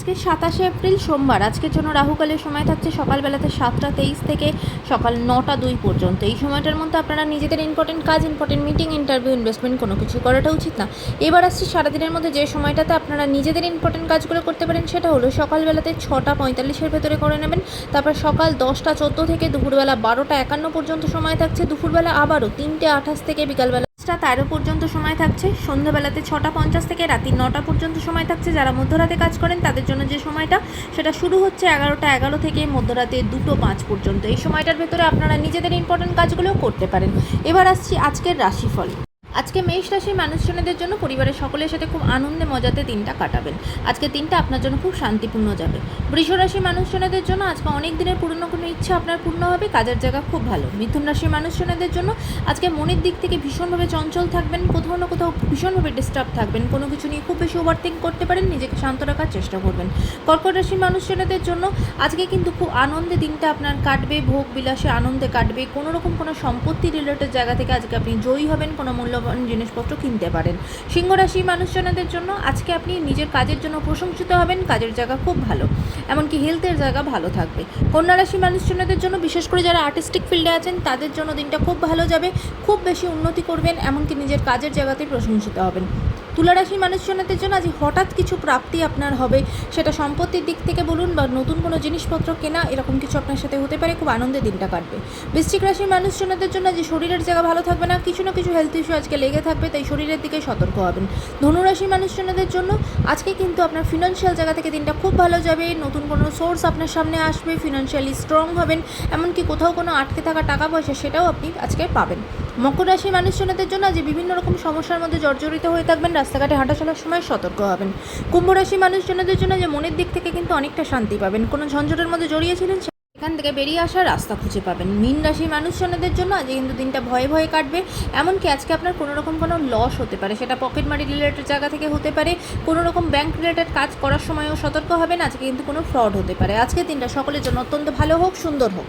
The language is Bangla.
আজকে 27 এপ্রিল সোমবার। আজকের জন্য রাহুকালের সময় থাকছে সকালবেলাতে 7টা 23 থেকে সকাল 9টা 2 পর্যন্ত। এই সময়টার মধ্যে আপনারা নিজেদের ইম্পর্টেন্ট কাজ, ইম্পর্টেন্ট মিটিং, ইন্টারভিউ, ইনভেস্টমেন্ট কোনো কিছু করাটা উচিত না। এবার আসছি সারাদিনের মধ্যে যে সময়টাতে আপনারা নিজেদের ইম্পর্টেন্ট কাজগুলো করতে পারেন সেটা হলো সকালবেলাতে 6টা 45-এর ভেতরে করে নেবেন। তারপর সকাল 10টা 14 থেকে দুপুরবেলা 12টা 51 পর্যন্ত সময় থাকছে। দুপুরবেলা আবারও 3টে 28 থেকে বিকালবেলা 5টা 13 পর্যন্ত সময় থাকছে। সন্ধ্যাবেলাতে 6টা 50 থেকে রাত্রি 9টা পর্যন্ত সময় থাকছে। যারা মধ্যরাতে কাজ করেন তাদের জন্য যে সময়টা সেটা শুরু হচ্ছে 11টা 11 থেকে মধ্যরাতে 2টো 5 পর্যন্ত। এই সময়টার ভেতরে আপনারা নিজেদের ইম্পর্টেন্ট কাজগুলোও করতে পারেন। এবার আসছি আজকের রাশিফল। আজকে মেষ রাশির মানুষজনদের জন্য পরিবারের সকলের সাথে খুব আনন্দে মজাতে দিনটা কাটাবেন। আজকে দিনটা আপনার জন্য খুব শান্তিপূর্ণ যাবে। বৃষ রাশির মানুষজনদের জন্য আজকে অনেক দিনের পুরনো কোনো ইচ্ছা আপনার পূর্ণ হবে, কাজের জায়গা খুব ভালো। মিথুন রাশির মানুষজনদের জন্য আজকে মনের দিক থেকে ভীষণভাবে চঞ্চল থাকবেন, কোথাও না কোথাও ভীষণভাবে ডিস্টার্ব থাকবেন, কোনো কিছু নিয়ে খুব বেশি ওভারথিঙ্ক করতে পারেন, নিজেকে শান্ত রাখার চেষ্টা করবেন। কর্কট রাশির মানুষজনদের জন্য আজকে কিন্তু খুব আনন্দে দিনটা আপনার কাটবে, ভোগ বিলাসে আনন্দে কাটবে। কোনো রকম কোনো সম্পত্তি রিলেটেড জায়গা থেকে আজকে আপনি জয়ী হবেন, কোনো মূল্যবান জিনিসপত্র কিনতে পারেন। সিংহ রাশির মানুষজনদের জন্য আজকে আপনি নিজের কাজের জন্য প্রশংসিত হবেন, কাজের জায়গা খুব ভালো, এমনকি হেলথের জায়গা ভালো থাকবে। কন্যা রাশির মানুষজনদের জন্য বিশেষ করে যারা আর্টিস্টিক ফিল্ডে আছেন তাদের জন্য দিনটা খুব ভালো যাবে, খুব বেশি উন্নতি করবেন, এমনকি নিজের কাজের জায়গাতেই প্রশংসিত হবেন। তুলা রাশির মানুষজনদের জন্য আজ হঠাৎ কিছু প্রাপ্তি আপনার হবে, সেটা সম্পত্তির দিক থেকে বলুন বা নতুন কোনো জিনিসপত্র কেনা, এরকম কিছু আপনার সাথে হতে পারে, খুব আনন্দে দিনটা কাটবে। বৃশ্চিক রাশির মানুষজনদের জন্য যে শরীরের জায়গা ভালো থাকবে না, কিছু না কিছু হেলথ ইস্যু আজকে লেগে থাকবে, তাই শরীরের দিকে সতর্ক হবেন। ধনুরাশির মানুষজনদের জন্য আজকে কিন্তু আপনার ফিনান্সিয়াল জায়গা থেকে দিনটা খুব ভালো যাবে, নতুন কোনো সোর্স আপনার সামনে আসবে, ফিনান্সিয়ালি স্ট্রং হবেন, এমনকি কোথাও কোনো আটকে থাকা টাকা পয়সা সেটাও আপনি আজকে পাবেন। মকর রাশির মানুষজনদের জন্য আজ বিভিন্ন রকম সমস্যার মধ্যে জর্জরিত হয়ে থাকবেন, রাস্তাঘাটে হাঁটা চলার সময় সতর্ক হবেন। কুম্ভ রাশির মানুষজনদের জন্য যে মনের দিক থেকে কিন্তু অনেকটা শান্তি পাবেন, কোনো ঝঞ্ঝটের মধ্যে জড়িয়েছিলেন এখান থেকে বেরিয়ে আসার রাস্তা খুঁজে পাবেন। মীন রাশির মানুষজনদের জন্য আজ কিন্তু দিনটা ভয়ে ভয়ে কাটবে, এমনকি আজকে আপনার কোনো রকম কোনো লস হতে পারে, সেটা পকেট মানি রিলেটেড জায়গা থেকে হতে পারে, কোনো রকম ব্যাংক রিলেটেড কাজ করার সময়ও সতর্ক হবেন, আজকে কিন্তু কোনো ফ্রড হতে পারে। আজকের দিনটা সকলের জন্য অত্যন্ত ভালো হোক, সুন্দর হোক।